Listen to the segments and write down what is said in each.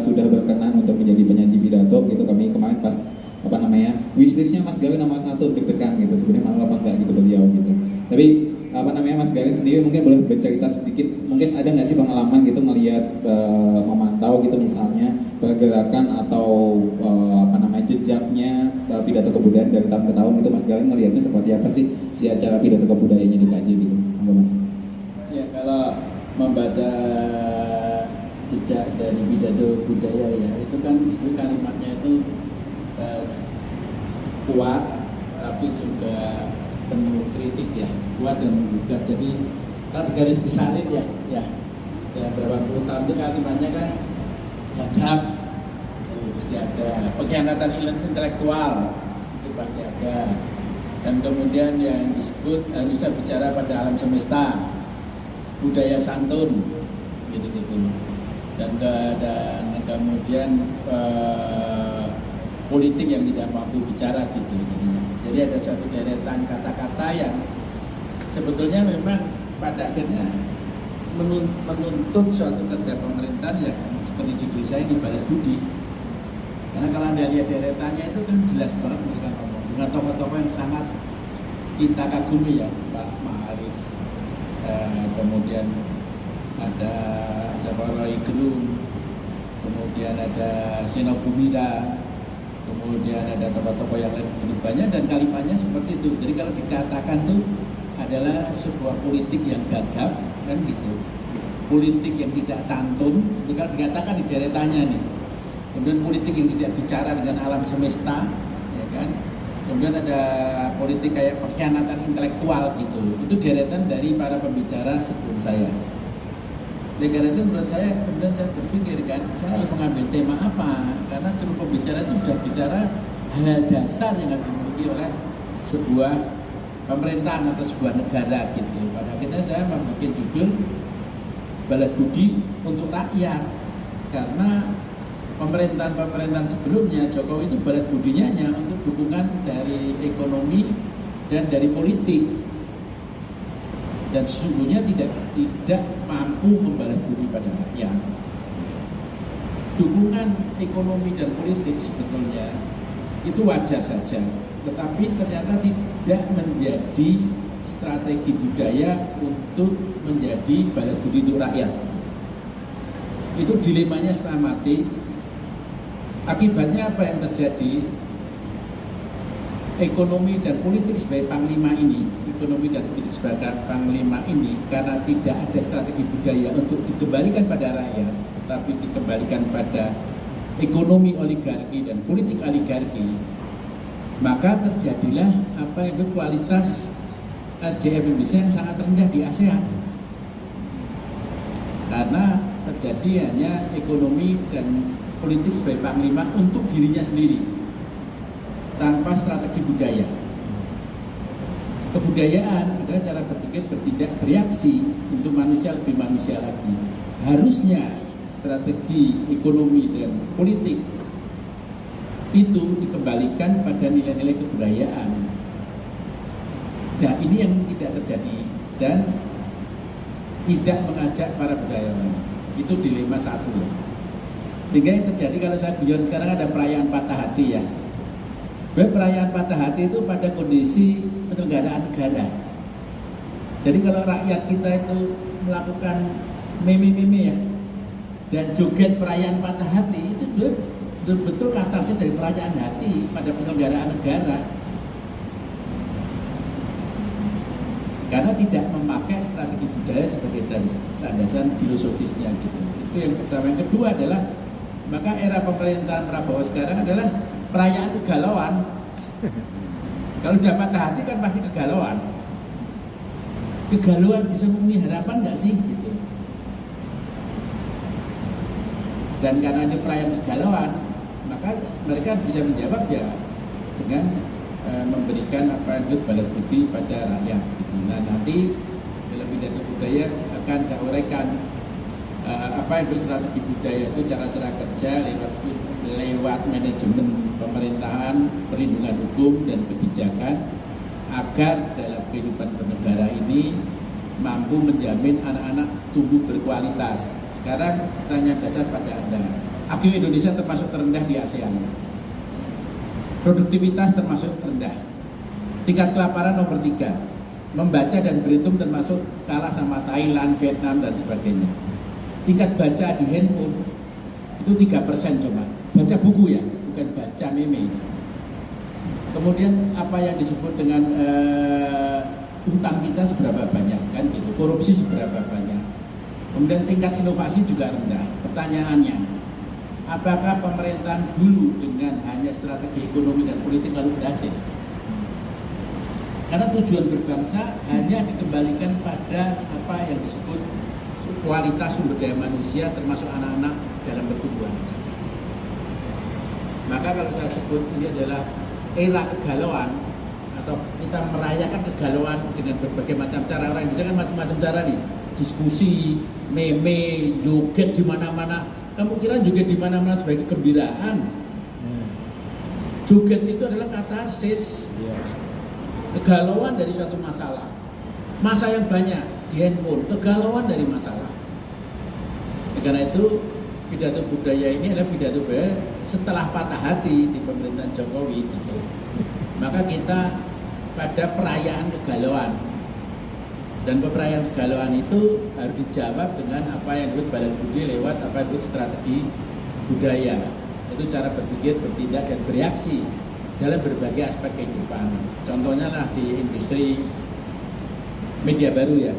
sudah berkenan untuk menjadi penyaji pidato gitu. Kami kemarin pas wishlistnya Mas Galin nomor 1 deg-degan gitu, sebenarnya mau apa enggak gitu beliau gitu. Tapi Mas Galin sendiri mungkin boleh bercerita sedikit, mungkin ada nggak sih pengalaman gitu melihat memantau gitu misalnya pergerakan atau jejaknya pidato kebudayaan dari tahun ke tahun itu, Mas Galin ngelihatnya seperti apa sih si acara pidato kebudayaannya di KJ gitu, enggak Mas? Ya, kalau membaca jejak dari pidato budaya ya, itu kan sebenarnya kalimatnya itu kuat tapi juga penuh kritik ya, kuat dan menggugat. Jadi kalau garis besarin ya dalam beberapa puluh tahun itu kalimatnya kan hadap, itu pasti ada, pengkhianatan intelektual itu pasti ada, dan kemudian yang disebut harusnya bicara pada alam semesta, budaya santun gitu-gitu, dan kemudian politik yang tidak mampu bicara gitu jadinya. Jadi ada suatu deretan kata-kata yang sebetulnya memang pada akhirnya menuntut suatu kerja pemerintahan yang seperti judul saya ini, balas budi. Karena kalau Anda lihat deretannya itu kan jelas banget mereka ngomong dengan tokoh-tokoh yang sangat kita kagumi ya, Pak Ma'arif, kemudian ada Roy Gerung, kemudian ada Seno Gumira, kemudian ada tokoh-tokoh yang lain begitu banyak, dan kalimatnya seperti itu. Jadi kalau dikatakan tuh adalah sebuah politik yang gagap kan gitu, politik yang tidak santun, itu kalau dikatakan di deretannya nih. Kemudian politik yang tidak bicara dengan alam semesta, ya kan. Kemudian ada politik kayak pengkhianatan intelektual gitu. Itu deretan dari para pembicara sebelum saya. Oleh karena itu menurut saya, kemudian saya berpikir kan, saya mengambil tema apa? Karena seluruh pembicara itu sudah bicara hal dasar yang harus dimiliki oleh sebuah pemerintahan atau sebuah negara gitu. Pada akhirnya saya membuat judul balas budi untuk rakyat, karena pemerintahan sebelumnya Jokowi itu balas budinya hanya untuk dukungan dari ekonomi dan dari politik, dan sesungguhnya tidak mampu membalas budi pada rakyat. Dukungan ekonomi dan politik sebetulnya itu wajar saja, tetapi ternyata tidak menjadi strategi budaya untuk menjadi balas budi untuk rakyat. Itu dilemanya setengah mati. Akibatnya apa yang terjadi? Ekonomi dan politik sebagai panglima ini, karena tidak ada strategi budaya untuk dikembalikan pada rakyat, tetapi dikembalikan pada ekonomi oligarki dan politik oligarki, maka terjadilah kualitas SDM Indonesia yang sangat rendah di ASEAN, karena terjadi hanya ekonomi dan politik sebagai panglima untuk dirinya sendiri tanpa strategi budaya. Kebudayaan adalah cara berpikir, bertindak, bereaksi untuk manusia lebih manusia lagi. Harusnya strategi ekonomi dan politik itu dikembalikan pada nilai-nilai kebudayaan. Nah, ini yang tidak terjadi dan tidak mengajak para budayawan. Itu dilema satu ya. Sehingga yang terjadi, kalau saya guyon sekarang ada perayaan patah hati ya. Perayaan patah hati itu pada kondisi penyelenggaraan negara. Jadi kalau rakyat kita itu melakukan meme-meme ya, dan joget perayaan patah hati, itu betul-betul katarsis dari perayaan hati pada penyelenggaraan negara. Karena tidak memakai strategi budaya sebagai landasan filosofisnya gitu. Itu yang pertama. Yang kedua adalah, maka era pemerintahan Prabowo sekarang adalah perayaan kegalauan. Kalau sudah patah hati kan pasti kegalauan. Kegalauan bisa memenuhi harapan nggak sih gitu. Dan karena ini perayaan kegalauan, maka mereka bisa menjawab ya dengan memberikan balas budi pada rakyat gitu. Nah, nanti dalam pidato budaya akan saya uraikan itu strategi budaya itu, cara-cara kerja lewat manajemen pemerintahan, perlindungan hukum dan kebijakan, agar dalam kehidupan bernegara ini mampu menjamin anak-anak tumbuh berkualitas. Sekarang pertanyaan dasar pada Anda, IQ Indonesia termasuk terendah di ASEAN. Produktivitas termasuk rendah. Tingkat kelaparan nomor 3. Membaca dan berhitung termasuk kalah sama Thailand, Vietnam, dan sebagainya. Tingkat baca di handphone itu 3% cuma. Baca buku ya, bukan baca meme. Kemudian apa yang disebut dengan utang kita seberapa banyak kan gitu, korupsi seberapa banyak. Kemudian tingkat inovasi juga rendah. Pertanyaannya, apakah pemerintahan dulu dengan hanya strategi ekonomi dan politik lalu berhasil? Karena tujuan berbangsa hanya dikembalikan pada apa yang disebut kualitas sumber daya manusia termasuk anak-anak dalam pertumbuhan. Maka kalau saya sebut ini adalah era kegalauan atau kita merayakan kegalauan dengan berbagai macam cara. Orang Indonesia kan macam-macam cara nih, diskusi, meme, joget di mana-mana. Kamu kira joget di mana-mana sebagai kegembiraan? Joget itu adalah katarsis, kegalauan dari suatu masalah. Masa yang banyak di handphone, kegalauan dari masalah. Karena itu pidato budaya ini adalah pidato budaya setelah patah hati di pemerintahan Jokowi gitu. Maka kita pada perayaan kegalauan, dan perayaan kegalauan itu harus dijawab dengan apa yang disebut balik budi lewat apa yang disebut strategi budaya. Itu cara berpikir, bertindak, dan bereaksi dalam berbagai aspek kehidupan. Contohnya lah di industri media baru ya,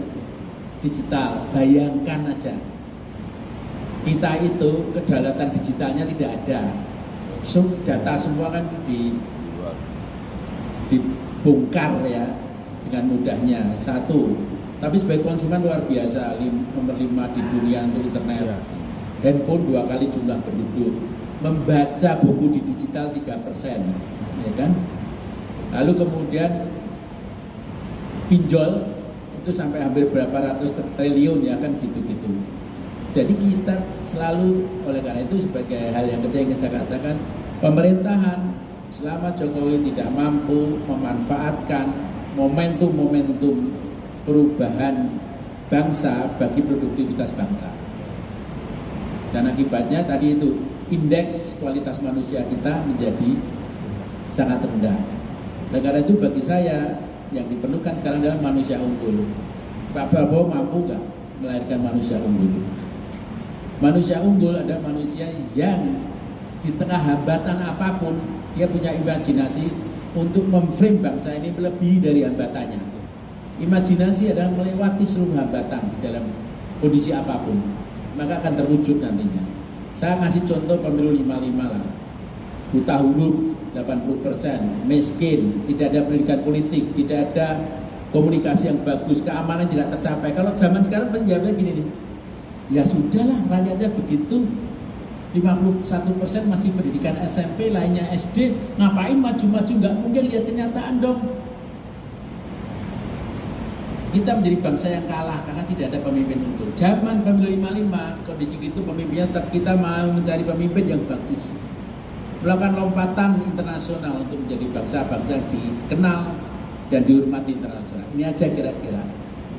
digital. Bayangkan aja, kita itu kedaulatan digitalnya tidak ada. Data semua kan dibongkar ya dengan mudahnya. Satu, tapi sebagai konsumen luar biasa, nomor 5 di dunia untuk internet. Handphone 2 kali jumlah penduduk. Membaca buku di digital 3%, ya kan? Lalu kemudian pinjol itu sampai hampir berapa ratus triliun ya kan gitu-gitu. Jadi kita selalu, oleh karena itu sebagai hal yang ketiga ingin saya katakan, pemerintahan selama Jokowi tidak mampu memanfaatkan momentum-momentum perubahan bangsa bagi produktivitas bangsa. Dan akibatnya tadi itu, indeks kualitas manusia kita menjadi sangat rendah. Oleh karena itu bagi saya yang diperlukan sekarang adalah manusia unggul. Pak Prabowo mampu nggak melahirkan manusia unggul? Manusia unggul adalah manusia yang di tengah hambatan apapun dia punya imajinasi untuk memframe bangsa ini melebihi dari hambatannya. Imajinasi adalah melewati seluruh hambatan di dalam kondisi apapun, maka akan terwujud nantinya. Saya ngasih contoh pemilu 55 lah. Buta huruf 80%, miskin, tidak ada pendidikan politik, tidak ada komunikasi yang bagus, keamanan tidak tercapai. Kalau zaman sekarang penjawabnya gini nih, ya sudahlah rakyatnya begitu, 51% masih pendidikan SMP, lainnya SD, ngapain maju-maju, nggak mungkin lihat kenyataan dong. Kita menjadi bangsa yang kalah karena tidak ada pemimpin unggul. Zaman pemilu 55, kondisi gitu pemimpinnya tetap kita mau mencari pemimpin yang bagus, melakukan lompatan internasional untuk menjadi bangsa-bangsa yang dikenal dan dihormati internasional. Ini aja kira-kira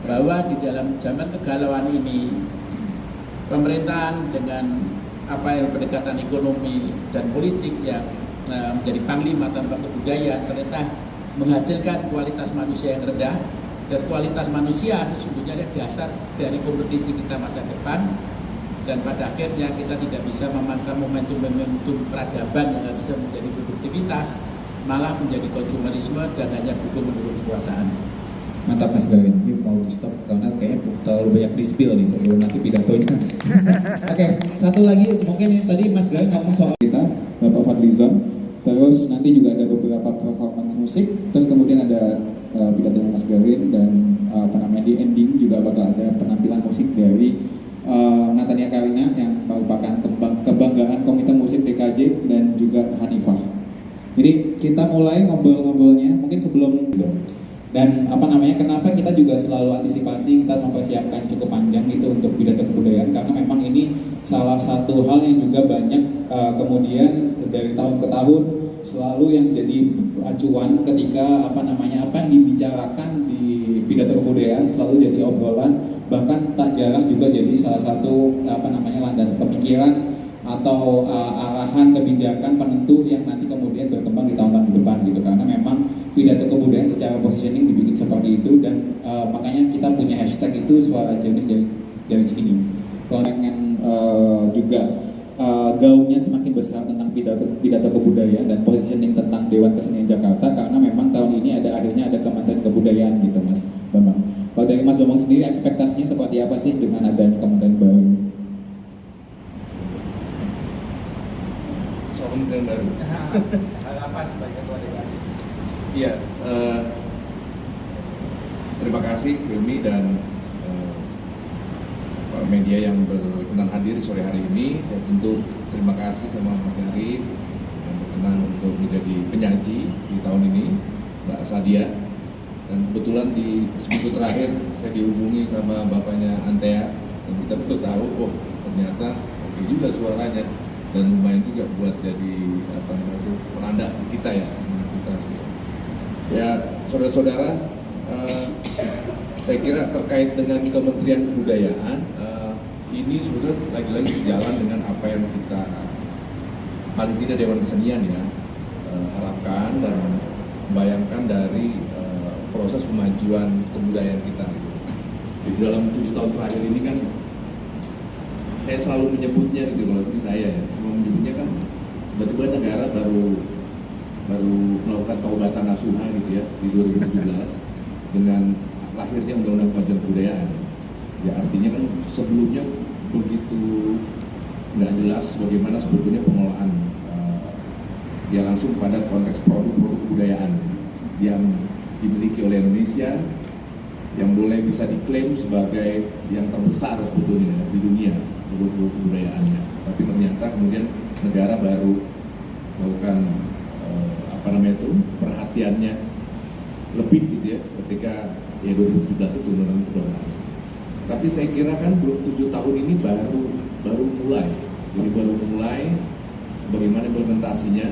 bahwa di dalam zaman kegalauan ini, pemerintahan dengan apa yang pendekatan ekonomi dan politik yang menjadi panglima tanpa kebudayaan ternyata menghasilkan kualitas manusia yang rendah. Dan kualitas manusia sesungguhnya adalah dasar dari kompetisi kita masa depan, dan pada akhirnya kita tidak bisa memanfaatkan momentum-momentum peradaban yang harusnya menjadi produktivitas, malah menjadi konsumerisme dan hanya dukung-mendukung kekuasaan. Mantap Mas Gawin, ini mau di stop karena kayaknya terlalu banyak di spill nih sebelum nanti pidatonya. Oke, satu lagi mungkin tadi Mas Gawin ngomong soal kita, Bapak Fadlizon, terus nanti juga ada beberapa performance musik, terus kemudian ada pidatonya Mas Gawin, dan di ending juga bakal ada penampilan musik dari Natania Karina yang merupakan kebanggaan Komite Musik DKJ dan juga Hanifah. Jadi kita mulai ngobrol-ngobrolnya mungkin sebelum itu. Dan kenapa kita juga selalu antisipasi, kita mempersiapkan cukup panjang gitu untuk pidato kebudayaan, karena memang ini salah satu hal yang juga banyak kemudian dari tahun ke tahun selalu yang jadi acuan ketika apa yang dibicarakan di pidato kebudayaan selalu jadi obrolan, bahkan tak jarang juga jadi salah satu landasan pemikiran atau arahan kebijakan penentu yang nanti kemudian berkembang di tahun-tahun ke depan gitu, karena memang pidato kebudayaan secara positioning dibikin seperti itu dan makanya kita punya hashtag itu suara jernih dari Cikini. Kalau pengen juga gaungnya semakin besar tentang pidato kebudayaan dan positioning tentang Dewan Kesenian Jakarta, karena memang tahun ini akhirnya ada Kementerian Kebudayaan gitu Mas Bambang. Kalau dari Mas Bambang sendiri ekspektasinya seperti apa sih dengan adanya kementerian baru ini? Kementerian baru. Harapan sebagai ketua DKI. Iya, terima kasih Hilmi dan media yang berkenan hadir sore hari ini. Saya tentu terima kasih sama Mas Nyari yang berkenan untuk menjadi penyaji di tahun ini, Mbak Sadia. Dan kebetulan di seminggu terakhir saya dihubungi sama bapaknya Antea dan kita baru tahu, oh ternyata oke juga suaranya dan lumayan juga buat jadi penanda kita ya. Ya saudara-saudara, saya kira terkait dengan Kementerian Kebudayaan ini sebetulnya lagi-lagi berjalan dengan apa yang kita paling tidak Dewan Kesenian ya harapkan dan membayangkan dari proses kemajuan kebudayaan kita. Di dalam 7 tahun terakhir ini kan saya selalu menyebutnya gitu, kalau ini saya ya, cuma menyebutnya kan tiba-tiba negara baru melakukan taubatan nasuha gitu ya di 2017 dengan lahirnya Undang-Undang Kemajuan Kebudayaan. Ya artinya kan sebelumnya begitu nggak jelas bagaimana sebetulnya pengelolaan dia langsung pada konteks produk-produk kebudayaan yang dimiliki oleh Indonesia yang boleh bisa diklaim sebagai yang terbesar sebetulnya di dunia produk-produk kebudayaannya. Tapi ternyata kemudian negara baru melakukan perhatiannya lebih gitu ya ketika ya 2017 itu undang-undang kebudayaan. Tapi saya kira kan 7 tahun ini baru mulai. Jadi baru mulai bagaimana implementasinya.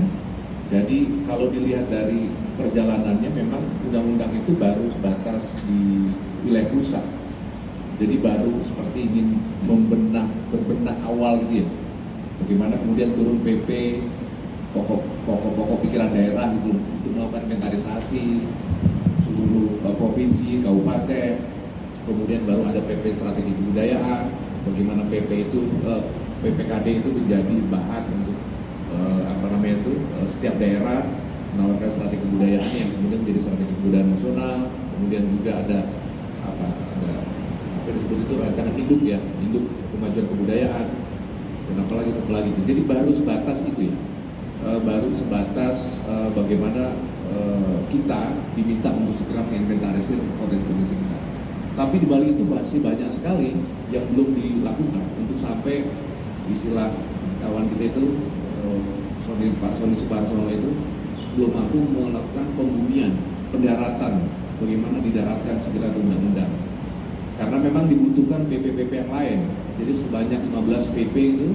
Jadi kalau dilihat dari perjalanannya memang undang-undang itu baru sebatas di wilayah pusat. Jadi baru seperti ingin berbenah awal gitu ya. Bagaimana kemudian turun PP pokok pikiran daerah gitu untuk melakukan inventarisasi seluruh provinsi, kabupaten, kemudian baru ada PP strategi kebudayaan, bagaimana PP itu PPKD itu menjadi bahan untuk setiap daerah menawarkan strategi kebudayaan yang kemudian menjadi strategi kebudayaan nasional, kemudian juga ada apa disebut itu rancangan induk ya, induk kemajuan kebudayaan, dan apalagi satu lagi. Jadi baru sebatas itu ya. Baru sebatas bagaimana kita diminta untuk segera menginventarisir potensi kita. Tapi di balik itu masih banyak sekali yang belum dilakukan untuk sampai istilah kawan kita itu Pak Sony Suparsono itu belum mampu melakukan pembumian, pendaratan, bagaimana didaratkan segera ke undang-undang. Karena memang dibutuhkan PP-PP yang lain. Jadi sebanyak 15 PP itu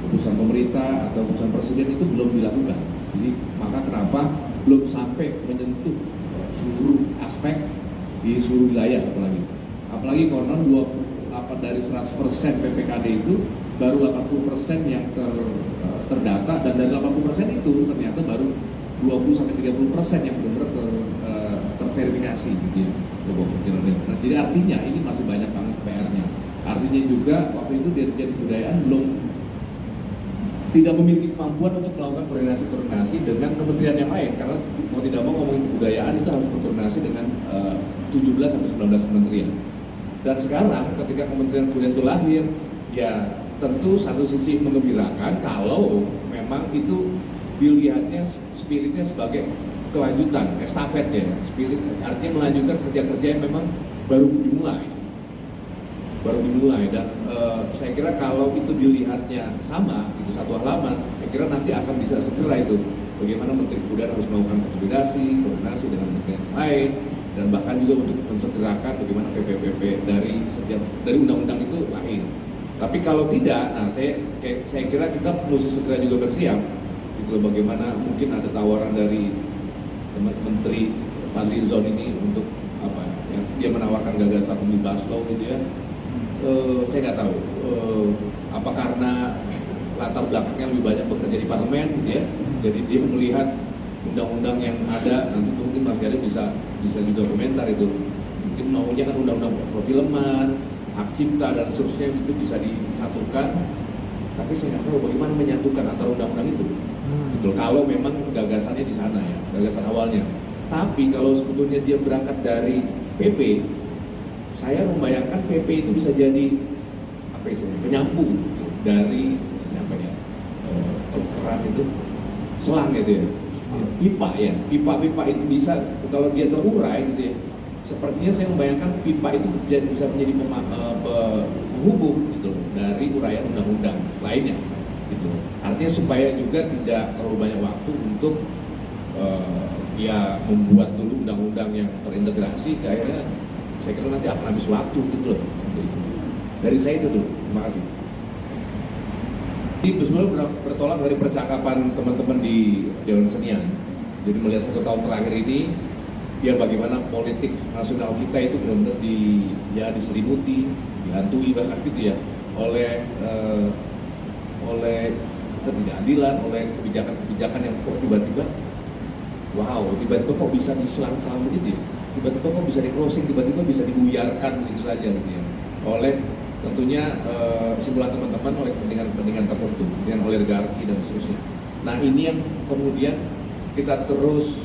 keputusan pemerintah atau keputusan presiden itu belum dilakukan. Jadi maka kenapa belum sampai menyentuh seluruh aspek di seluruh wilayah apalagi konon 28 dari 100% PPKD itu baru 80% yang terdata, dan dari 80% itu ternyata baru 20-30% yang benar-benar terverifikasi gitu ya. Nah, jadi artinya ini masih banyak banget PR-nya. Artinya juga waktu itu Dirjen Kebudayaan tidak memiliki kemampuan untuk melakukan koordinasi dengan kementerian yang lain, karena mau tidak mau ngomongin kebudayaan itu harus berkoordinasi dengan 17-19 kementerian. Dan sekarang ketika Kementerian Kebudayaan itu lahir, ya tentu satu sisi mengembirakan kalau memang itu dilihatnya spiritnya sebagai kelanjutan, estafet ya, spirit artinya melanjutkan kerja-kerja yang memang baru dimulai dan saya kira kalau itu dilihatnya sama, itu satu halaman, saya kira nanti akan bisa segera itu bagaimana Menteri Kebudayaan harus melakukan konsolidasi, koordinasi dengan kementerian lain, dan bahkan juga untuk mensegerakan bagaimana PP-PP dari undang-undang itu lahir. Tapi kalau tidak, nah saya kira kita mesti segera juga bersiap. Gitu, bagaimana mungkin ada tawaran dari Menteri Fadlizon ini untuk apa? Ya, dia menawarkan gagasan omnibus law gitu ya. Saya nggak tahu apa karena latar belakangnya lebih banyak bekerja di parlemen, gitu ya. Jadi dia melihat undang-undang yang ada, nanti mungkin Mas Garin bisa juga komentar itu. Mungkin maunya kan undang-undang perfilman, hak cipta dan seterusnya itu bisa disatukan. Tapi saya nggak tahu bagaimana menyatukan antara undang-undang itu. Gitu. Kalau memang gagasannya di sana ya, gagasan awalnya. Tapi kalau sebetulnya dia berangkat dari PP, saya membayangkan PP itu bisa jadi apa istilahnya, penyambung gitu, dari apa ya, kalau keran itu selang gitu ya, pipa ya, pipa itu bisa kalau dia terurai gitu ya. Sepertinya saya membayangkan pipa itu bisa menjadi penghubung gitu dari uraian undang-undang lainnya gitu. Artinya supaya juga tidak terlalu banyak waktu untuk ya membuat dulu undang-undang yang terintegrasi, akhirnya saya kira nanti akan habis waktu gitu loh. Dari saya itu dulu, terima kasih. Ini sebenarnya bertolak dari percakapan teman-teman di Dewan Kesenian. Jadi melihat 1 tahun terakhir ini, ya bagaimana politik nasional kita itu benar-benar diselimuti, dihantui bahkan gitu ya oleh ketidakadilan, oleh kebijakan yang kok tiba-tiba kok bisa diselang-selang begitu ya, tiba-tiba kok bisa di-closing, tiba-tiba bisa dibuyarkan begitu saja gitu ya, oleh tentunya simpulan teman-teman, oleh kepentingan tertentu, dengan oligarki dan seterusnya. Nah ini yang kemudian kita terus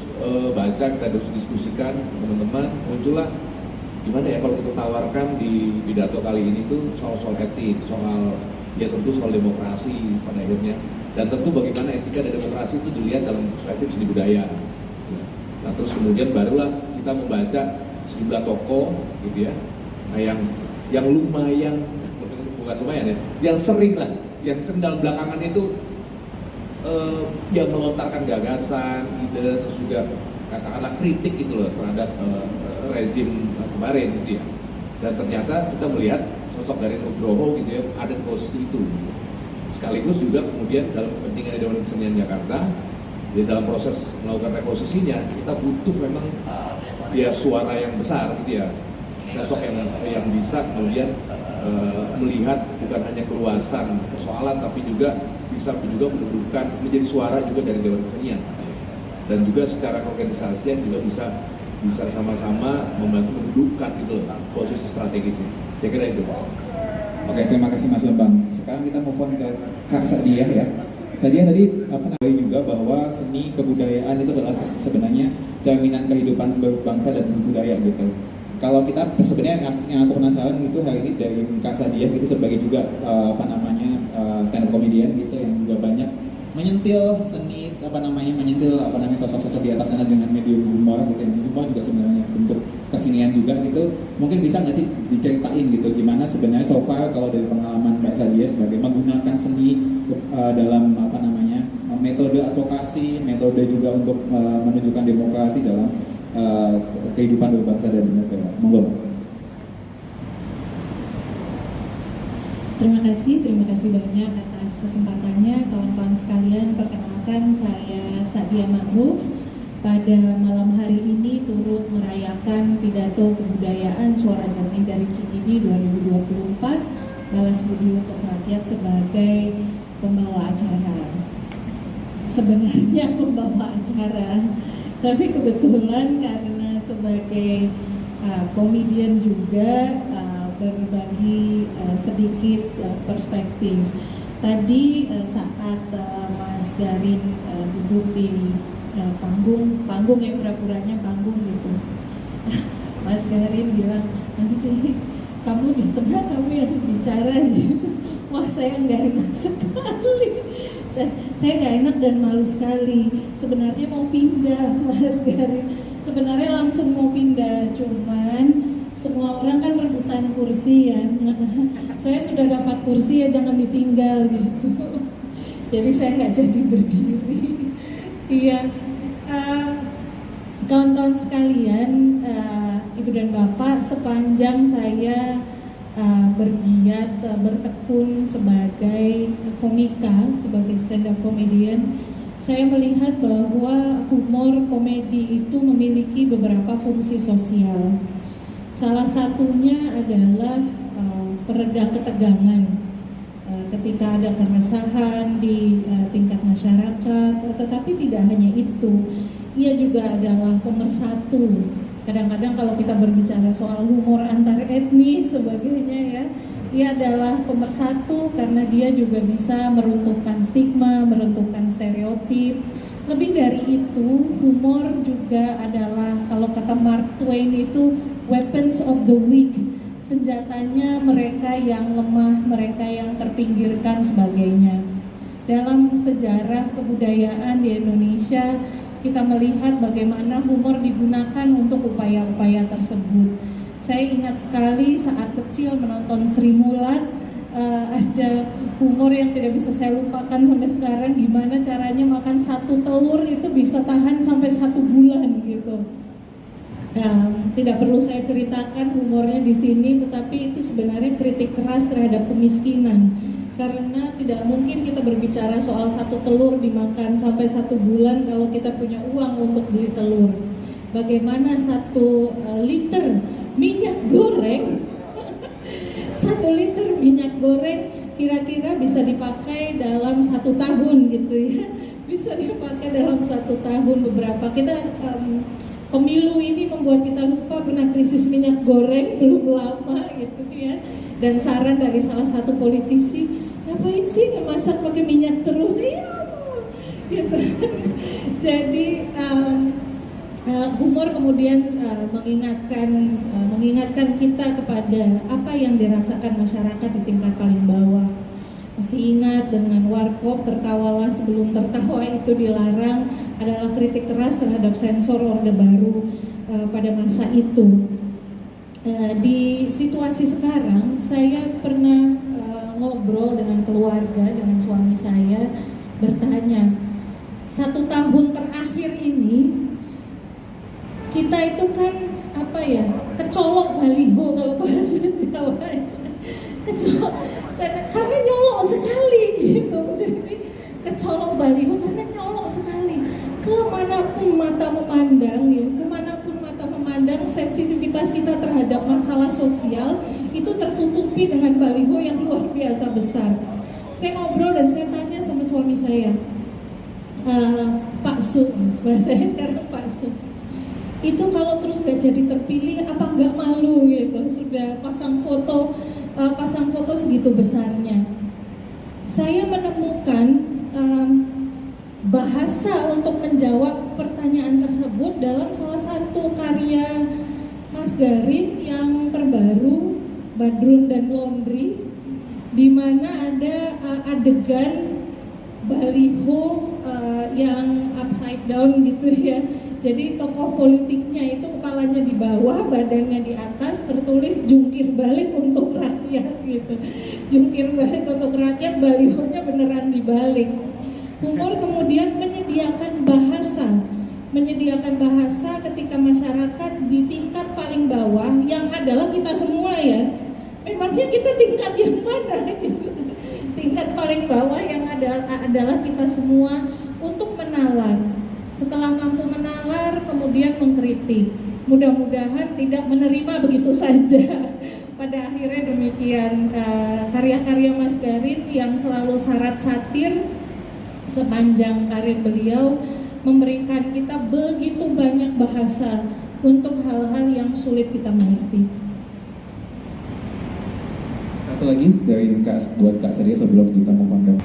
baca, kita terus diskusikan teman-teman, muncullah gimana ya kalau kita tawarkan di pidato kali ini tuh soal etik, soal ya tentu soal demokrasi pada akhirnya, dan tentu bagaimana etika dan demokrasi itu dilihat dalam perspektif seni budaya. Nah terus kemudian barulah kita membaca sejumlah tokoh gitu ya, nah yang lumayan, bukan lumayan ya, yang sering dalam belakangan itu yang melontarkan gagasan, ide, terus juga katakanlah kritik gitu loh terhadap rezim kemarin gitu ya. Dan ternyata kita melihat sosok dari Nugroho gitu ya ada di posisi itu. Sekaligus juga kemudian dalam kepentingan Dewan Kesenian Jakarta, di dalam proses melakukan reposisinya kita butuh memang ya suara yang besar gitu ya, sosok yang bisa kemudian melihat bukan hanya keluasan persoalan tapi juga bisa juga mendudukan menjadi suara juga dari Dewan Kesenian, dan juga secara keorganisasian juga bisa sama-sama membantu mendudukan gitu loh posisi strategisnya. Saya kira itu. Oke, terima kasih Mas Bambang. Sekarang kita move on ke Kak Sadiah ya. Sadiah tadi juga bahwa seni kebudayaan itu adalah sebenarnya jaminan kehidupan berbangsa dan berbudaya gitu. Kalau kita sebenarnya yang aku penasaran itu hari ini dari Kak Sadiah gitu sebagai juga stand up comedian gitu yang juga banyak menyentil seni menyentil sosok-sosok di atas sana dengan medium humor gitu. Yang humor juga sebenarnya bentuk kesenian juga gitu. Mungkin bisa nggak sih diceritain gitu gimana sebenarnya so far kalau dari pengalaman Mbak Sadiah sebagai menggunakan seni dalam metode advokasi, metode juga untuk menunjukkan demokrasi dalam kehidupan berbangsa dan bernegara. Monggo. Terima kasih banyak atas kesempatannya kawan-kawan sekalian. Perkenalkan, saya Sadia Ma'ruf. Pada malam hari ini turut merayakan pidato kebudayaan Suara Jernih dari Cikini 2024, balas budi untuk rakyat sebagai pembawa acara. Sebenarnya pembawa acara, tapi kebetulan karena sebagai komedian juga berbagi sedikit perspektif. Tadi saat Mas Garin duduk di panggung ya, pura-puranya panggung gitu, Mas Garin bilang, nanti kamu di tengah, kamu yang bicara gitu. Wah, saya nggak enak sekali. Saya nggak enak dan malu sekali. Sebenarnya mau pindah, Mas Garin. Sebenarnya langsung mau pindah, cuman semua orang kan rebutan kursi ya. Saya sudah dapat kursi ya, jangan ditinggal gitu. Jadi saya nggak jadi berdiri. Iya, kawan-kawan sekalian, Ibu dan Bapak, sepanjang saya bergiat bertekun sebagai komika, sebagai stand up comedian, saya melihat bahwa humor komedi itu memiliki beberapa fungsi sosial. Salah satunya adalah peredam ketegangan. ketika ada keresahan di tingkat masyarakat. Tetapi tidak hanya itu, ia juga adalah pemersatu. Kadang-kadang kalau kita berbicara soal humor antar etnis sebagainya ya, ia adalah pemersatu karena dia juga bisa meruntuhkan stigma, meruntuhkan stereotip. Lebih dari itu, humor juga adalah, kalau kata Mark Twain itu, weapons of the weak, senjatanya mereka yang lemah, mereka yang terpinggirkan sebagainya. Dalam sejarah kebudayaan di Indonesia, kita melihat bagaimana humor digunakan untuk upaya-upaya tersebut. Saya ingat sekali saat kecil menonton Sri Mulat, ada humor yang tidak bisa saya lupakan sampai sekarang, gimana caranya makan satu telur itu bisa tahan sampai 1 bulan gitu. Tidak perlu saya ceritakan humornya di sini, tetapi itu sebenarnya kritik keras terhadap kemiskinan. Karena tidak mungkin kita berbicara soal 1 telur dimakan sampai 1 bulan kalau kita punya uang untuk beli telur. Bagaimana 1 liter minyak goreng 1 liter minyak goreng kira-kira bisa dipakai dalam 1 tahun gitu ya. Bisa dipakai dalam 1 tahun beberapa. Kita pemilu ini membuat kita lupa pernah krisis minyak goreng belum lama gitu ya. Dan saran dari salah satu politisi, ngapain sih ngemasak pakai minyak terus? Iya, gitu. Jadi humor kemudian mengingatkan kita kepada apa yang dirasakan masyarakat di tingkat paling bawah. Masih ingat dengan warkop tertawalah sebelum tertawa itu dilarang, adalah kritik keras terhadap sensor Orde Baru pada masa itu. Di situasi sekarang, saya pernah ngobrol dengan keluarga, dengan suami saya, bertanya, 1 tahun terakhir ini kita itu kan kecolok baliho kalau bahasa Jawa, kecolok karena nyolok sekali gitu. Jadi kecolok baliho karena nyolok sekali. Kemanapun mata memandang ya, kemanapun mata memandang, sensitivitas kita terhadap masalah sosial itu tertutupi dengan baliho yang luar biasa besar. Saya ngobrol dan saya tanya sama suami saya, Pak Su, saya sekarang Pak Su, itu kalau terus gak jadi terpilih apa nggak malu gitu, sudah pasang foto segitu besarnya. Saya menemukan bahasa untuk menjawab pertanyaan tersebut dalam salah satu karya Mas Garin yang terbaru, Badrun dan Laundry, di mana ada adegan baliho yang upside down gitu ya. Jadi tokoh politiknya itu kepalanya di bawah, badannya di atas, tertulis jungkir balik untuk rakyat gitu. Jungkir balik untuk rakyat, balihonya beneran dibalik. Humor kemudian menyediakan bahasa ketika masyarakat di tingkat paling bawah yang adalah kita semua ya. Memangnya kita tingkat yang mana gitu. Tingkat paling bawah yang adalah kita semua, untuk menalar. Setelah mampu menalar, kemudian mengkritik. Mudah-mudahan tidak menerima begitu saja. Pada akhirnya demikian karya-karya Mas Garin yang selalu syarat satir sepanjang karir beliau memberikan kita begitu banyak bahasa untuk hal-hal yang sulit kita mengerti. Satu lagi dari buat Kak Sadia sebelum kita memandang.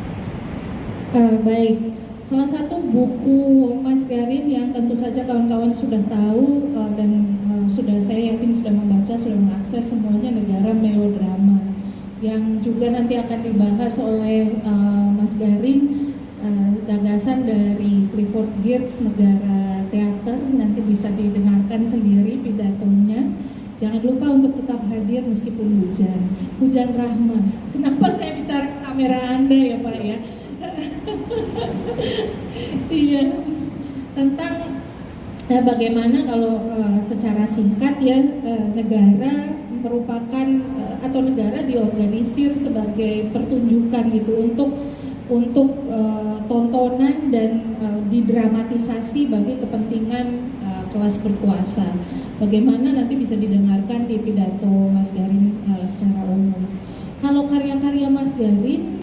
Baik. Salah satu buku Mas Garin yang tentu saja kawan-kawan sudah tahu dan saya yakin sudah membaca, sudah mengakses semuanya, Negara Melodrama, yang juga nanti akan dibahas oleh Mas Garin, gagasan dari Clifford Geertz, Negara Teater, nanti bisa didengarkan sendiri pidatonya. Jangan lupa untuk tetap hadir meskipun hujan rahmah. Kenapa saya bicara kamera Anda ya Pak ya? Iya, tentang bagaimana kalau secara singkat ya, negara merupakan atau negara diorganisir sebagai pertunjukan gitu untuk tontonan dan didramatisasi bagi kepentingan kelas berkuasa. Bagaimana nanti bisa didengarkan di pidato Mas Garin secara umum. Kalau karya-karya Mas Garin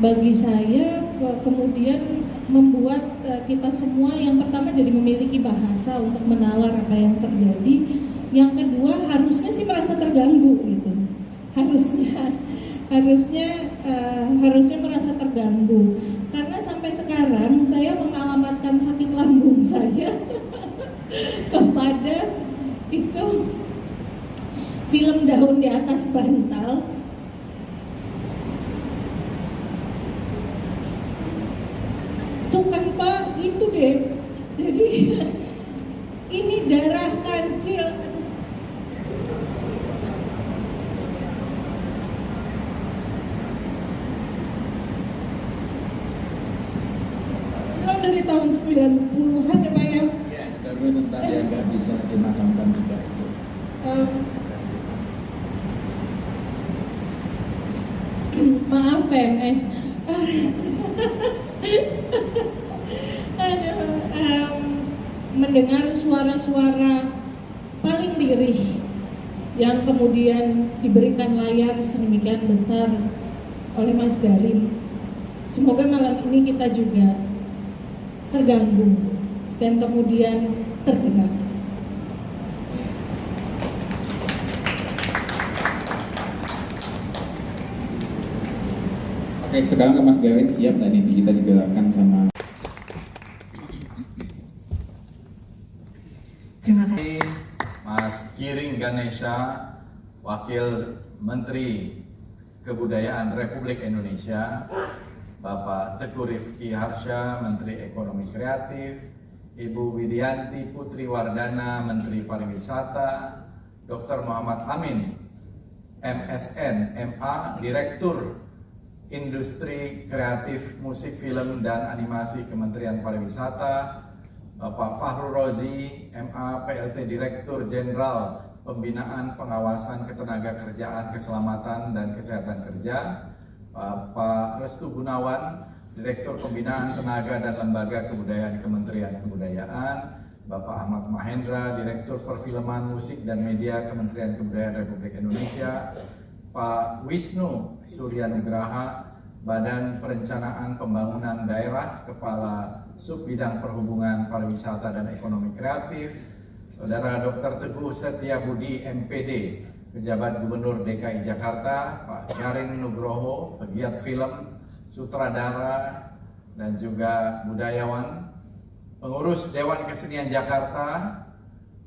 bagi saya kemudian membuat kita semua yang pertama jadi memiliki bahasa untuk menalar apa yang terjadi, yang kedua harusnya sih merasa terganggu gitu, harusnya merasa terganggu, karena sampai sekarang saya mengalamatkan sakit lambung saya kepada itu film Daun di Atas Bantal. Tuh kan Pak, gitu deh. Jadi ini darah kancil. Belum dari tahun 90-an ya Pak ya. Ya, sekarang tentang yang nggak bisa dimakamkan juga itu. Maaf PMS. Mendengar suara-suara paling lirih yang kemudian diberikan layar sedemikian besar oleh Mas Garin. Semoga malam ini kita juga terganggu dan kemudian tergerak. Oke, sekarang Mas Garin siap dan ini kita digerakkan sama. Terima kasih Mas Giring Ganesha, Wakil Menteri Kebudayaan Republik Indonesia, Bapak Teguh Rifki Harsha, Menteri Ekonomi Kreatif, Ibu Widianti Putri Wardana, Menteri Pariwisata, Dr. Muhammad Amin, MSN, MA, Direktur Industri Kreatif Musik Film dan Animasi Kementerian Pariwisata, Bapak Fahrul Rozi, MA, PLT Direktur Jenderal Pembinaan Pengawasan Ketenagakerjaan, Keselamatan dan Kesehatan Kerja, Bapak Restu Gunawan, Direktur Pembinaan Tenaga dan Lembaga Kebudayaan Kementerian Kebudayaan, Bapak Ahmad Mahendra, Direktur Perfilman Musik dan Media Kementerian Kebudayaan Republik Indonesia, Pak Wisnu Suryanugraha, Badan Perencanaan Pembangunan Daerah, Kepala Subbidang Perhubungan Pariwisata dan Ekonomi Kreatif, Saudara Dr. Teguh Setiabudi MPD, Pejabat Gubernur DKI Jakarta, Pak Garin Nugroho, pegiat film, sutradara, dan juga budayawan, Pengurus Dewan Kesenian Jakarta,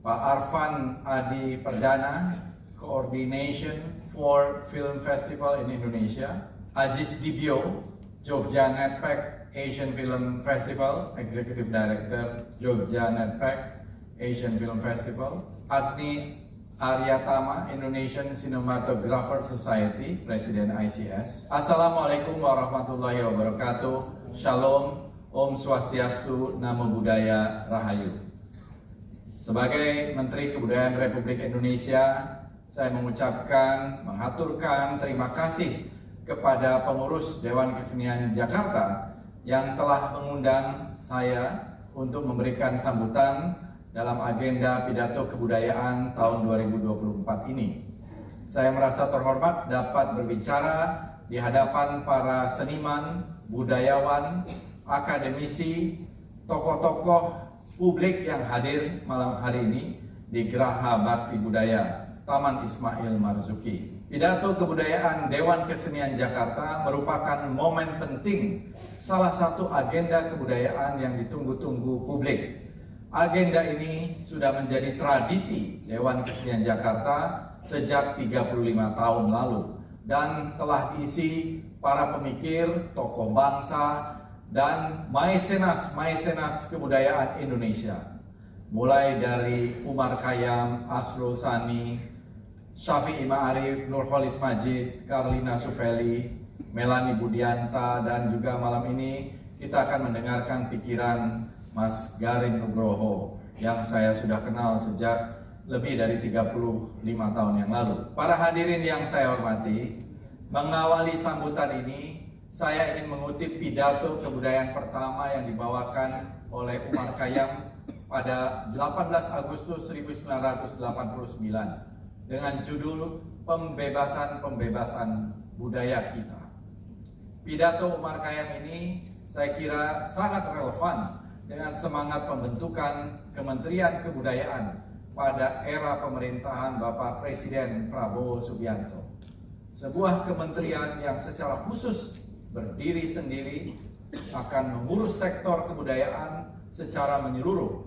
Pak Arfan Adi Perdana, Coordination for Film Festival in Indonesia, Ajis Dibyo, Jogja Netpack Asian Film Festival, Executive Director Jogja Netpack Asian Film Festival, Agni Aryatama, Indonesian Cinematographer Society, Presiden ICS. Assalamualaikum warahmatullahi wabarakatuh. Shalom, Om Swastiastu, Namo Buddhaya, Rahayu. Sebagai Menteri Kebudayaan Republik Indonesia, saya mengaturkan terima kasih kepada pengurus Dewan Kesenian Jakarta yang telah mengundang saya untuk memberikan sambutan dalam agenda pidato kebudayaan tahun 2024 ini. Saya merasa terhormat dapat berbicara di hadapan para seniman, budayawan, akademisi, tokoh-tokoh publik yang hadir malam hari ini di Geraha Bakti Budaya Taman Ismail Marzuki. Pidato kebudayaan Dewan Kesenian Jakarta merupakan momen penting, salah satu agenda kebudayaan yang ditunggu-tunggu publik. Agenda ini sudah menjadi tradisi Dewan Kesenian Jakarta sejak 35 tahun lalu dan telah diisi para pemikir, tokoh bangsa, dan maisenas kebudayaan Indonesia. Mulai dari Umar Khayyam, Asrul Sani, Syafi'i Ma'arif, Nurholis Majid, Karlina Supeli, Melani Budianta, dan juga malam ini kita akan mendengarkan pikiran Mas Garin Nugroho yang saya sudah kenal sejak lebih dari 35 tahun yang lalu. Para hadirin yang saya hormati, mengawali sambutan ini, saya ingin mengutip pidato kebudayaan pertama yang dibawakan oleh Umar Khayyam pada 18 Agustus 1989 dengan judul Pembebasan budaya kita. Pidato Umar Khayyam ini saya kira sangat relevan dengan semangat pembentukan Kementerian Kebudayaan pada era pemerintahan Bapak Presiden Prabowo Subianto. Sebuah kementerian yang secara khusus berdiri sendiri akan mengurus sektor kebudayaan secara menyeluruh.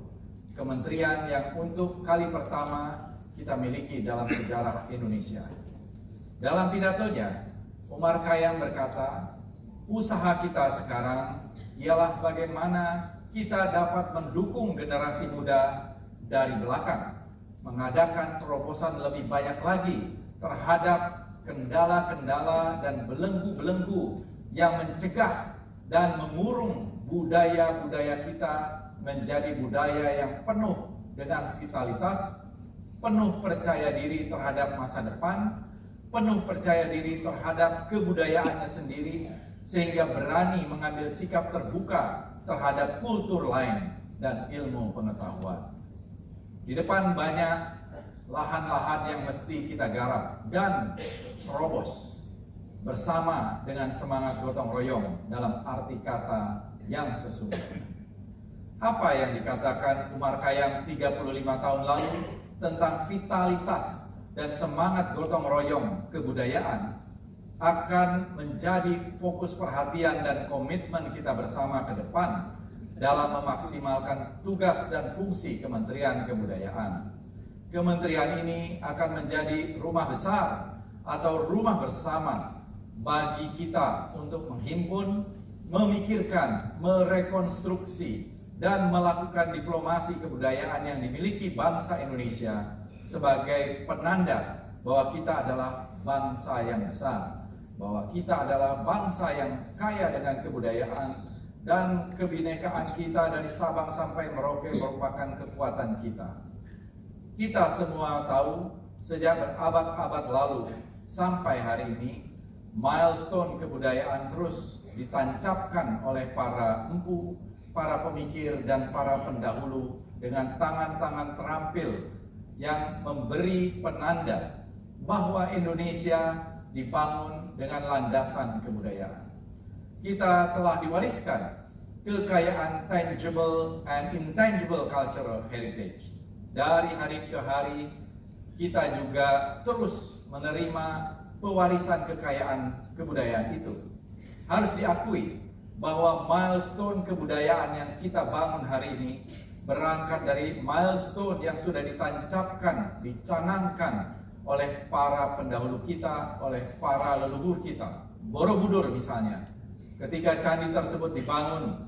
Kementerian yang untuk kali pertama kita miliki dalam sejarah Indonesia. Dalam pidatonya, Umar Khayyam berkata, usaha kita sekarang ialah bagaimana kita dapat mendukung generasi muda dari belakang, mengadakan terobosan lebih banyak lagi terhadap kendala-kendala dan belenggu-belenggu yang mencegah dan mengurung budaya-budaya kita menjadi budaya yang penuh dengan vitalitas, penuh percaya diri terhadap masa depan, penuh percaya diri terhadap kebudayaannya sendiri, sehingga berani mengambil sikap terbuka terhadap kultur lain dan ilmu pengetahuan. Di depan banyak lahan-lahan yang mesti kita garap dan terobos bersama dengan semangat gotong royong dalam arti kata yang sesungguhnya. Apa yang dikatakan Umar Khayyam 35 tahun lalu tentang vitalitas dan semangat gotong royong kebudayaan akan menjadi fokus perhatian dan komitmen kita bersama ke depan dalam memaksimalkan tugas dan fungsi Kementerian Kebudayaan. Kementerian ini akan menjadi rumah besar atau rumah bersama bagi kita untuk menghimpun, memikirkan, merekonstruksi, dan melakukan diplomasi kebudayaan yang dimiliki bangsa Indonesia sebagai penanda bahwa kita adalah bangsa yang besar, bahwa kita adalah bangsa yang kaya dengan kebudayaan, dan kebinekaan kita dari Sabang sampai Merauke merupakan kekuatan kita. Kita semua tahu sejak berabad-abad lalu sampai hari ini, milestone kebudayaan terus ditancapkan oleh para empu, para pemikir, dan para pendahulu dengan tangan-tangan terampil yang memberi penanda bahwa Indonesia dibangun dengan landasan kebudayaan. Kita telah diwariskan kekayaan tangible and intangible cultural heritage. Dari hari ke hari, kita juga terus menerima pewarisan kekayaan kebudayaan itu. Harus diakui bahwa milestone kebudayaan yang kita bangun hari ini berangkat dari milestone yang sudah ditancapkan, dicanangkan oleh para pendahulu kita, oleh para leluhur kita. Borobudur misalnya, ketika candi tersebut dibangun,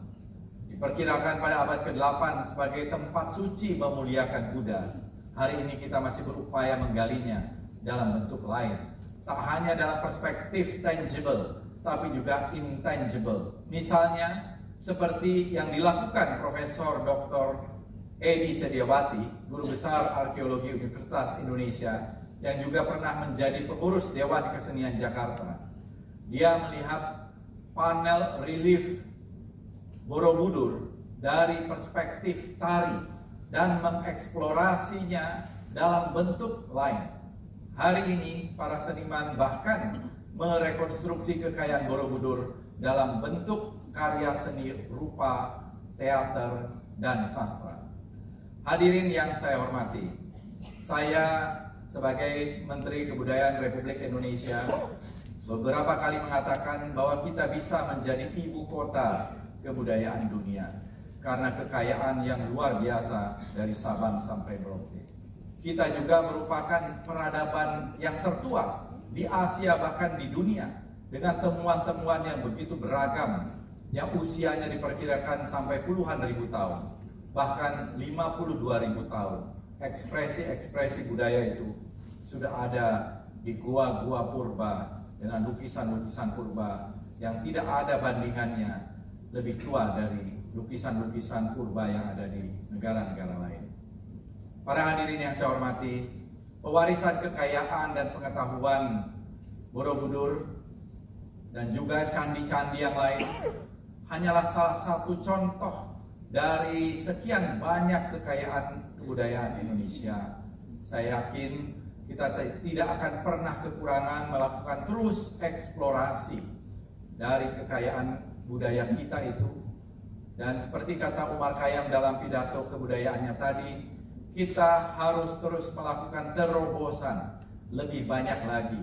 diperkirakan pada abad ke-8 sebagai tempat suci memuliakan Buddha. Hari ini kita masih berupaya menggalinya dalam bentuk lain. Tak hanya dalam perspektif tangible, tapi juga intangible. Misalnya, seperti yang dilakukan Profesor Dr. Edi Sediawati, Guru Besar Arkeologi Universitas Indonesia, yang juga pernah menjadi pengurus Dewan Kesenian Jakarta. Dia melihat panel relief Borobudur dari perspektif tari dan mengeksplorasinya dalam bentuk lain. Hari ini para seniman bahkan merekonstruksi kekayaan Borobudur dalam bentuk karya seni rupa, teater, dan sastra. Hadirin yang saya hormati, saya sebagai Menteri Kebudayaan Republik Indonesia beberapa kali mengatakan bahwa kita bisa menjadi ibu kota kebudayaan dunia karena kekayaan yang luar biasa dari Sabang sampai Merauke. Kita juga merupakan peradaban yang tertua di Asia bahkan di dunia dengan temuan-temuan yang begitu beragam yang usianya diperkirakan sampai puluhan ribu tahun, bahkan 52.000 tahun. Ekspresi-ekspresi budaya itu sudah ada di gua-gua purba dengan lukisan-lukisan purba yang tidak ada bandingannya, lebih tua dari lukisan-lukisan purba yang ada di negara-negara lain. Para hadirin yang saya hormati, pewarisan kekayaan dan pengetahuan Borobudur dan juga candi-candi yang lain hanyalah salah satu contoh dari sekian banyak kekayaan kebudayaan Indonesia. Saya yakin kita tidak akan pernah kekurangan melakukan terus eksplorasi dari kekayaan budaya kita itu. Dan seperti kata Umar Khayyam dalam pidato kebudayaannya tadi, kita harus terus melakukan terobosan lebih banyak lagi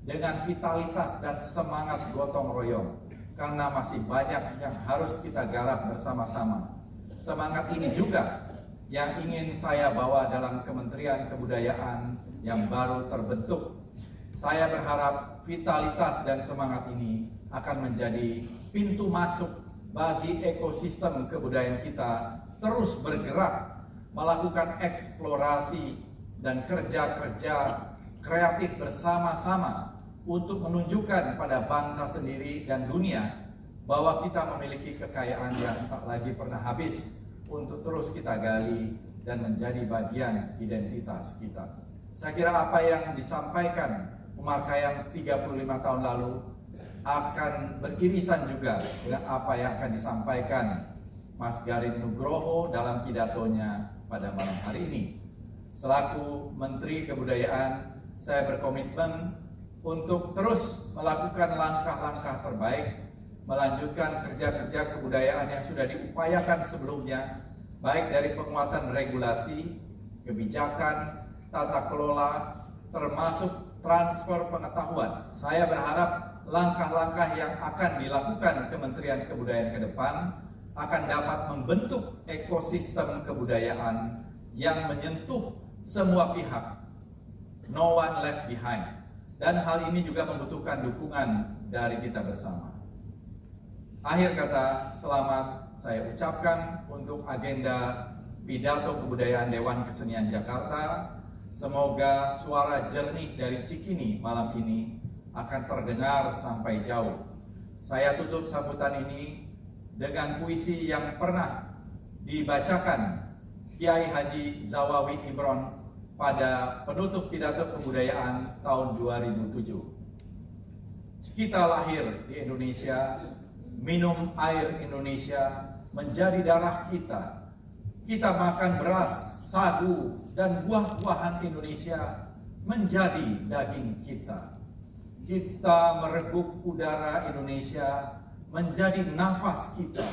dengan vitalitas dan semangat gotong royong, karena masih banyak yang harus kita garap bersama-sama. Semangat ini juga yang ingin saya bawa dalam Kementerian Kebudayaan yang baru terbentuk. Saya berharap vitalitas dan semangat ini akan menjadi pintu masuk bagi ekosistem kebudayaan kita terus bergerak, melakukan eksplorasi dan kerja-kerja kreatif bersama-sama untuk menunjukkan pada bangsa sendiri dan dunia bahwa kita memiliki kekayaan yang tak lagi pernah habis untuk terus kita gali dan menjadi bagian identitas kita. Saya kira apa yang disampaikan Umar Khayyam 35 tahun lalu akan beririsan juga dengan apa yang akan disampaikan Mas Garin Nugroho dalam pidatonya pada malam hari ini. Selaku Menteri Kebudayaan, saya berkomitmen untuk terus melakukan langkah-langkah terbaik, melanjutkan kerja-kerja kebudayaan yang sudah diupayakan sebelumnya, baik dari penguatan regulasi, kebijakan, tata kelola, termasuk transfer pengetahuan. Saya berharap langkah-langkah yang akan dilakukan Kementerian Kebudayaan ke depan akan dapat membentuk ekosistem kebudayaan yang menyentuh semua pihak, no one left behind. Dan hal ini juga membutuhkan dukungan dari kita bersama. Akhir kata, selamat saya ucapkan untuk agenda pidato kebudayaan Dewan Kesenian Jakarta. Semoga suara jernih dari Cikini malam ini akan terdengar sampai jauh. Saya tutup sambutan ini dengan puisi yang pernah dibacakan Kiai Haji Zawawi Imron pada penutup pidato kebudayaan tahun 2007. Kita lahir di Indonesia, minum air Indonesia menjadi darah kita. Kita makan beras, sagu, dan buah-buahan Indonesia menjadi daging kita. Kita mereguk udara Indonesia menjadi nafas kita.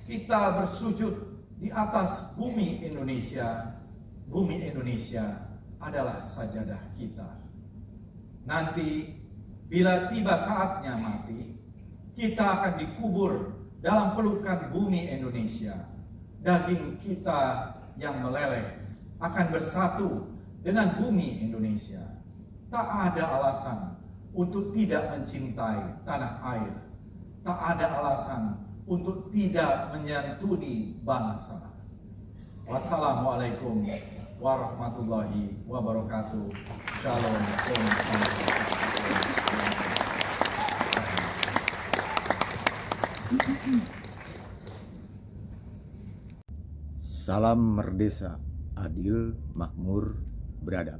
Kita bersujud di atas bumi Indonesia. Bumi Indonesia adalah sajadah kita. Nanti bila tiba saatnya mati, kita akan dikubur dalam pelukan bumi Indonesia. Daging kita yang meleleh akan bersatu dengan bumi Indonesia. Tak ada alasan untuk tidak mencintai tanah air. Tak ada alasan untuk tidak menyantuni bangsa. Wassalamualaikum warahmatullahi wabarakatuh. Shalom. Salam Merdesa, adil, makmur, beradab.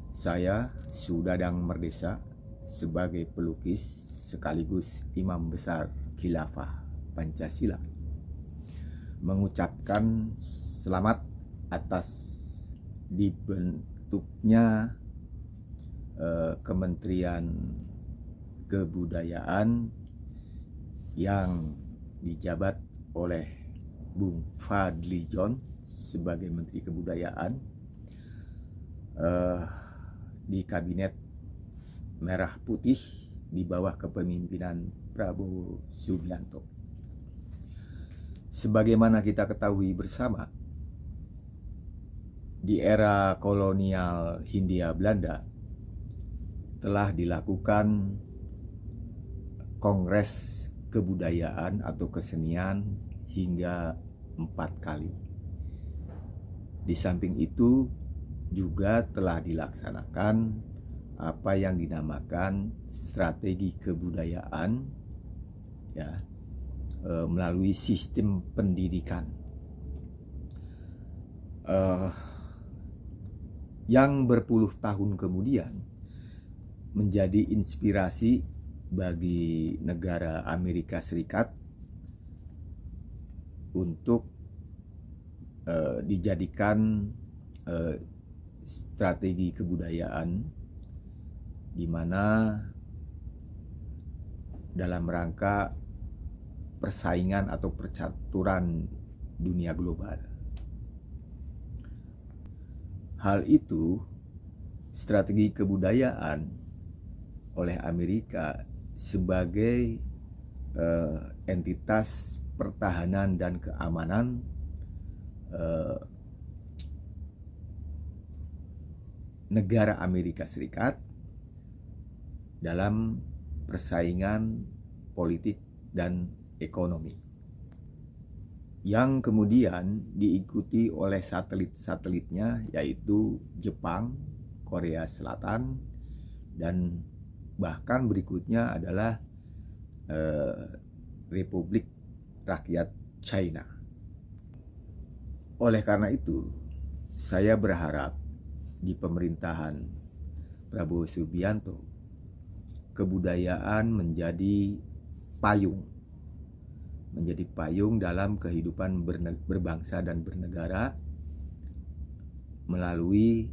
Saya Sudadang Merdesa sebagai pelukis sekaligus imam besar Khilafah Pancasila mengucapkan selamat atas dibentuknya Kementerian Kebudayaan yang dijabat oleh Bung Fadli John sebagai Menteri Kebudayaan di Kabinet Merah Putih di bawah kepemimpinan Prabowo Subianto. Sebagaimana kita ketahui bersama, di era kolonial Hindia Belanda telah dilakukan Kongres Kebudayaan atau Kesenian hingga 4 kali. Di samping itu juga telah dilaksanakan apa yang dinamakan strategi kebudayaan, ya, melalui sistem pendidikan yang berpuluh tahun kemudian menjadi inspirasi bagi negara Amerika Serikat untuk dijadikan strategi kebudayaan di mana dalam rangka persaingan atau percaturan dunia global. Hal itu, strategi kebudayaan oleh Amerika sebagai entitas pertahanan dan keamanan negara Amerika Serikat dalam persaingan politik dan ekonomi, yang kemudian diikuti oleh satelit-satelitnya, yaitu Jepang, Korea Selatan, dan bahkan berikutnya adalah Republik Rakyat China. Oleh karena itu, saya berharap di pemerintahan Prabowo Subianto kebudayaan menjadi payung dalam kehidupan berbangsa dan bernegara melalui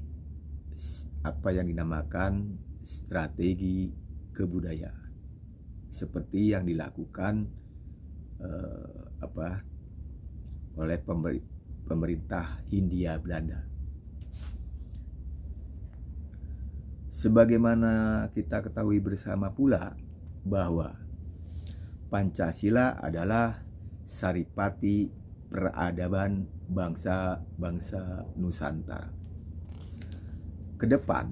apa yang dinamakan strategi kebudayaan, seperti yang dilakukan oleh pemerintah Hindia Belanda. Sebagaimana kita ketahui bersama pula bahwa Pancasila adalah saripati peradaban bangsa-bangsa Nusantara. Kedepan,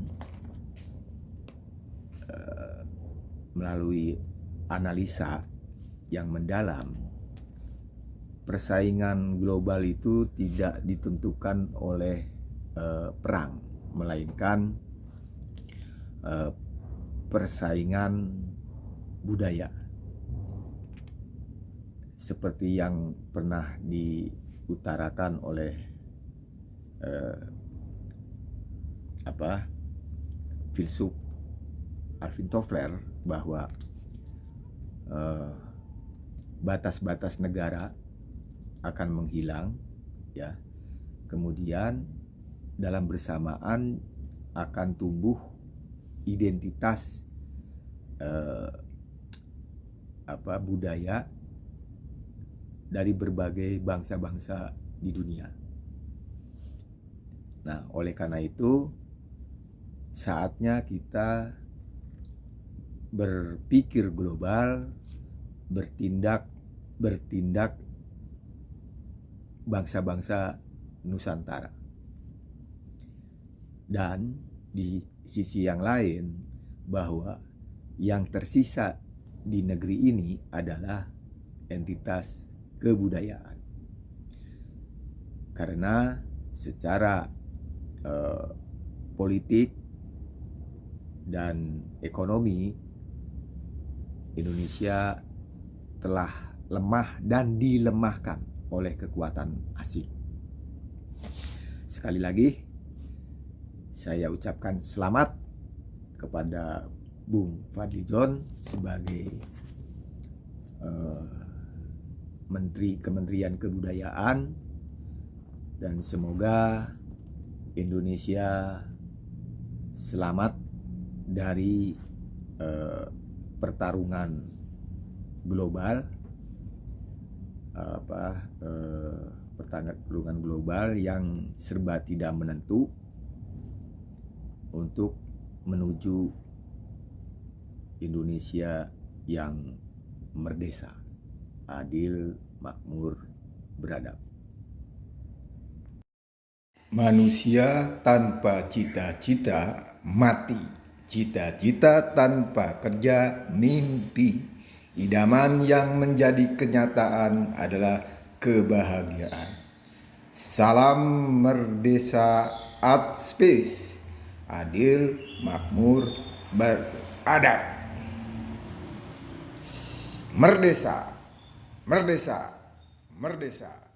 melalui analisa yang mendalam, persaingan global itu tidak ditentukan oleh perang, melainkan persaingan budaya, seperti yang pernah diutarakan oleh filsuf Alvin Toffler, bahwa batas-batas negara akan menghilang, ya. Kemudian dalam bersamaan akan tumbuh identitas budaya dari berbagai bangsa-bangsa di dunia. Nah, oleh karena itu saatnya kita berpikir global, bertindak bangsa-bangsa Nusantara. Dan di sisi yang lain, bahwa yang tersisa di negeri ini adalah entitas kebudayaan. Karena secara politik dan ekonomi, Indonesia telah lemah dan dilemahkan oleh kekuatan asing. Sekali lagi, saya ucapkan selamat kepada Bung Fadlizon sebagai Menteri Kementerian Kebudayaan, dan semoga Indonesia selamat dari pertarungan global, pertarungan global yang serba tidak menentu, untuk menuju Indonesia yang merdeka, adil, makmur, beradab. Manusia tanpa cita-cita mati. Cita-cita tanpa kerja mimpi. Idaman yang menjadi kenyataan adalah kebahagiaan. Salam Merdesa Art Space. Adil, makmur, beradab. Merdesa, merdesa, merdesa.